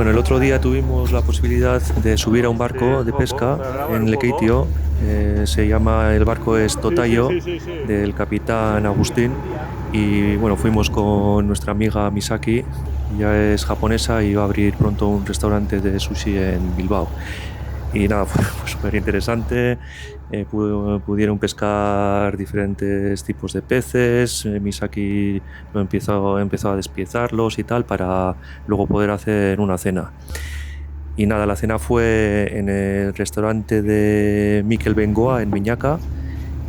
Bueno, el otro día tuvimos la posibilidad de subir a un barco de pesca en Lekeitio. El barco es Totayo, del capitán Agustín. Y bueno, fuimos con nuestra amiga Misaki, ella es japonesa y va a abrir pronto un restaurante de sushi en Bilbao. Y nada, fue súper interesante. Pudieron pescar diferentes tipos de peces. Misaki empezó a despiezarlos y tal para luego poder hacer una cena. Y nada, la cena fue en el restaurante de Mikel Bengoa en Miñaca.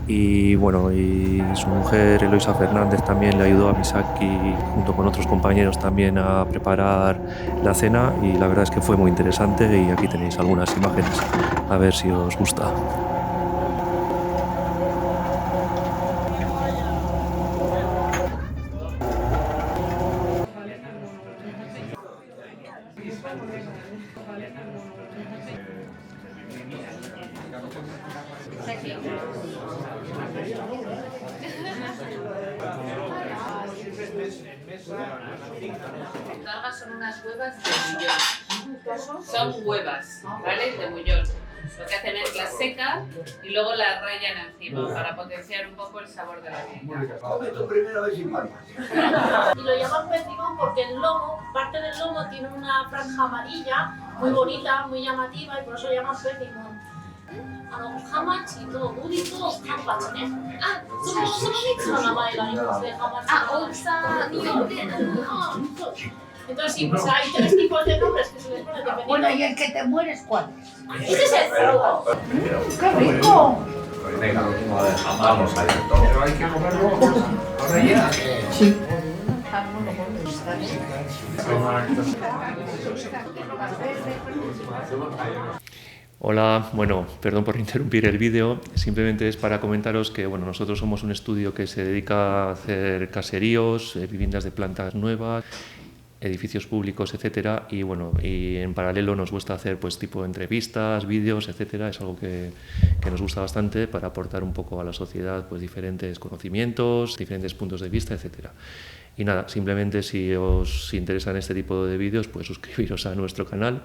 Y bueno, y su mujer Eloisa Fernández también le ayudó a Misaki junto con otros compañeros también a preparar la cena y la verdad es que fue muy interesante y aquí tenéis algunas imágenes, a ver si os gusta. Largas son unas huevas de mullón. Son huevas, ¿vale? De mullón. Lo que hacen es las secan y luego las rayan encima para potenciar un poco el sabor de la viña. Y lo llaman pez limón porque el lomo, parte del lomo tiene una franja amarilla muy bonita, muy llamativa y por eso lo llaman pez limón. Hamachi to uri to kanpachi ne. So mitsu no namae ga arimasu de hamachi. Otsa ni yotte. Entonces sí, pues hay tres tipos de nombres que se les pone dependiendo. Bueno, ¿y el que te mueres cuál es? Ese es el cerdo. ¡Qué rico! Venga, vamos a ir. Pero hay que comerlo con rellena. Sí. Hola, bueno, perdón por interrumpir el vídeo, simplemente es para comentaros que bueno, nosotros somos un estudio que se dedica a hacer caseríos, viviendas de plantas nuevas, edificios públicos, etcétera, y bueno, y en paralelo nos gusta hacer pues tipo entrevistas, vídeos, etcétera. Es algo que nos gusta bastante para aportar un poco a la sociedad pues diferentes conocimientos, diferentes puntos de vista, etcétera. Y nada, simplemente si os interesan este tipo de vídeos, pues suscribiros a nuestro canal.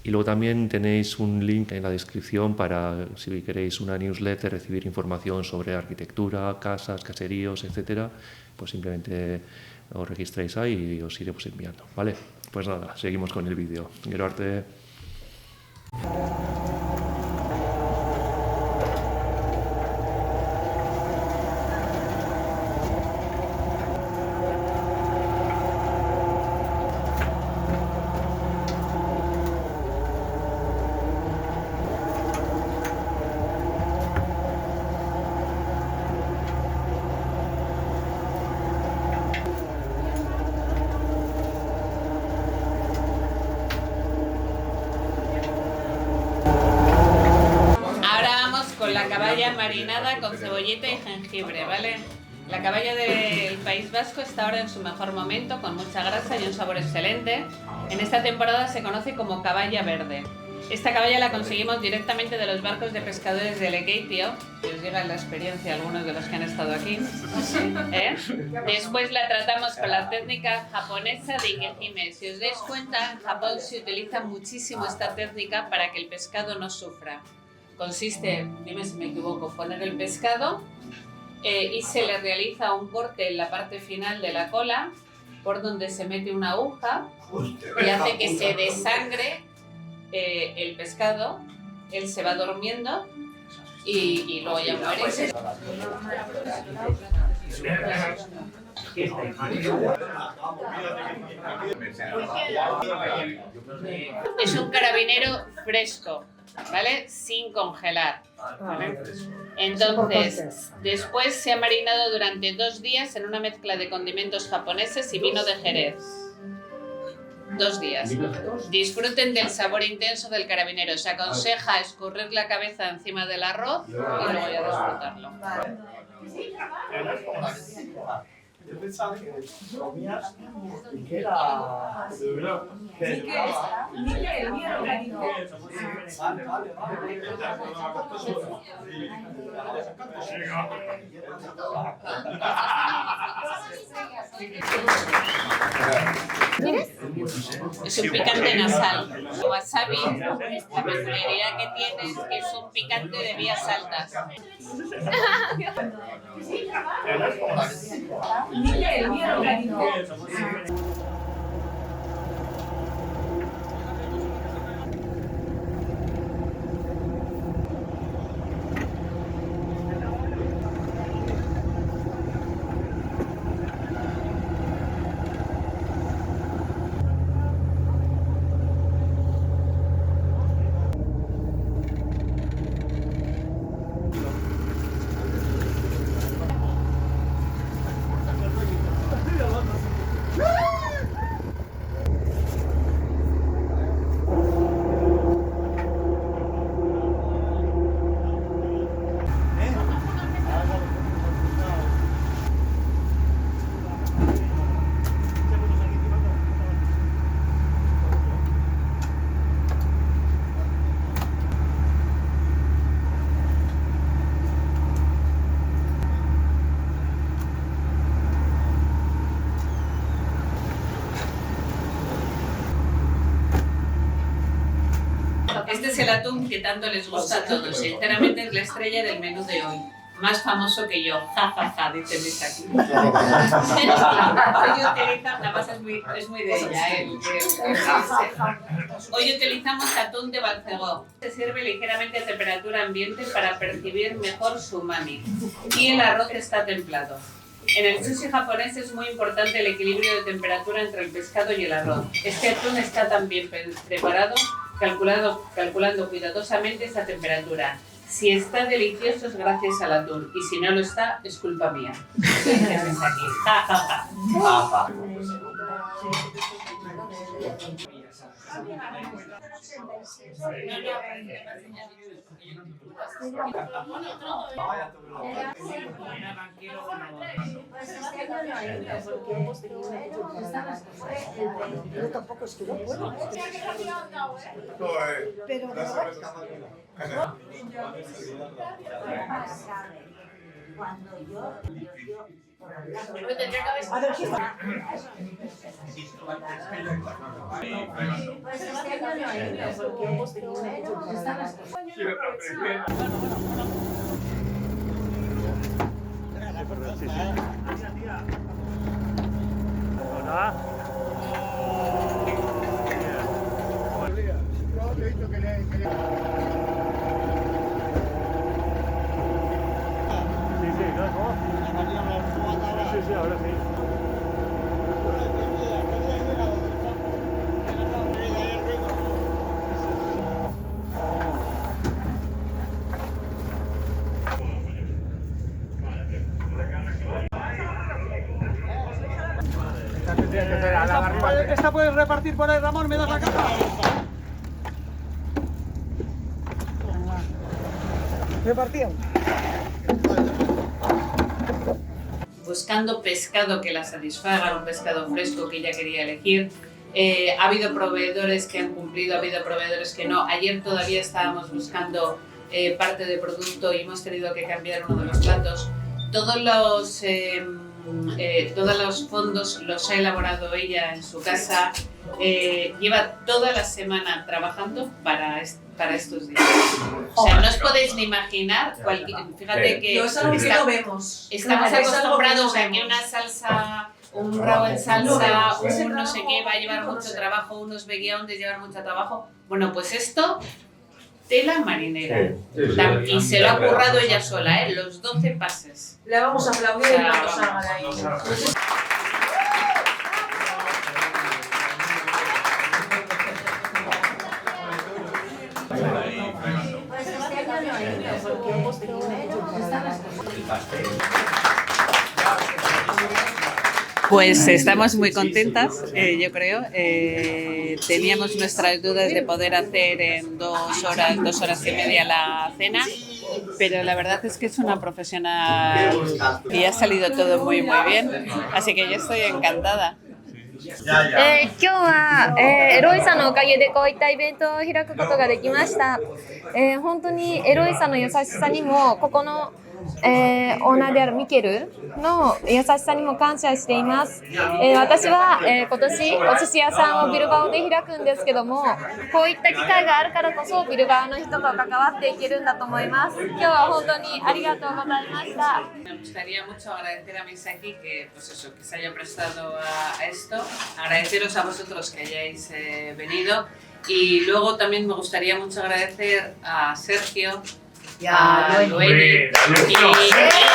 Y luego también tenéis un link en la descripción para, si queréis una newsletter, recibir información sobre arquitectura, casas, caseríos, etcétera, pues simplemente os registráis ahí y os iremos enviando, ¿vale? Pues nada, seguimos con el vídeo. Gero arte. Con la caballa marinada con cebolleta y jengibre, ¿vale? La caballa del País Vasco está ahora en su mejor momento, con mucha grasa y un sabor excelente. En esta temporada se conoce como caballa verde. Esta caballa la conseguimos directamente de los barcos de pescadores de Lekeitio, que os llega la experiencia a algunos de los que han estado aquí. Después la tratamos con la técnica japonesa de ikejime. Si os dais cuenta, en Japón se utiliza muchísimo esta técnica para que el pescado no sufra. Consiste, dime si me equivoco, poner el pescado y se le realiza un corte en la parte final de la cola por donde se mete una aguja y hace que se desangre el pescado, él se va durmiendo y luego ya muere. Es un carabinero fresco, ¿vale? Sin congelar, ¿vale? Entonces, después se ha marinado durante 2 días en una mezcla de condimentos japoneses y vino de Jerez. 2 días. Disfruten del sabor intenso del carabinero. Se aconseja escurrir la cabeza encima del arroz y luego ya disfrutarlo. Yo pensaba que comías y que era... ¿Quieres? Es un picante nasal. El wasabi, la peculiaridad que tiene es que es un picante de vías altas. Este es el atún que tanto les gusta a todos. Sinceramente es la estrella del menú de hoy. Más famoso que yo. Ja, ja, ja, dice Luis aquí. Hoy utilizamos, la masa es muy de ella. Hoy utilizamos atún de Balcegó. Se sirve ligeramente a temperatura ambiente para percibir mejor su umami. Y el arroz está templado. En el sushi japonés es muy importante el equilibrio de temperatura entre el pescado y el arroz. Este atún está tan bien preparado calculando cuidadosamente esa temperatura. Si está delicioso es gracias al atún y si no lo está es culpa mía. Aquí. Ja, ja, ja. Yo tampoco es que no puedo. Pero cuando yo tendría que haber sido. pues este año no he ido, porque primero están las cosas. Sí, ahora sí. Esta puedes repartir por ahí, Ramón, ¿me das la caja? Repartido. Buscando pescado que la satisfaga, un pescado fresco que ella quería elegir. Ha habido proveedores que han cumplido, ha habido proveedores que no. Ayer todavía estábamos buscando parte de producto y hemos tenido que cambiar uno de los platos. Todos los fondos los ha elaborado ella en su casa. Lleva toda la semana trabajando para estos días. O sea, no os podéis ni imaginar, fíjate que no es algo que no vemos. Estamos acostumbrados a que una salsa, un rabo en salsa, un no sé qué va a llevar mucho trabajo, unos vegueondes llevar mucho trabajo. Bueno, pues esto, tela marinera. Y se lo ha currado ella sola, los 12 pases. Le vamos a aplaudir y vamos a salga de ahí. Pues este año no he ido, porque primero están las cosas. Pues estamos muy contentas, yo creo. Teníamos nuestras dudas de poder hacer en 2 horas y media la cena, pero la verdad es que es una profesional y ha salido todo muy muy bien, así que yo estoy encantada. 今日は、エロイさんのおかげでこういったイベントを開くことができました。本当にエロイさんの優しさにも、ここの、オーナーであるミケルの優しさにも感謝しています。私は、今年お寿司屋さんをビルバオで開くんですけども、こういった機会があるからこそビルバオの人と関わっていけるんだと思います。今日は本当にありがとうございました。Me gustaría mucho agradecer a Misaki que, pues eso, que se haya prestado a esto, agradeceros a vosotros que hayáis venido y luego también me gustaría mucho agradecer a Sergio, a Lueni y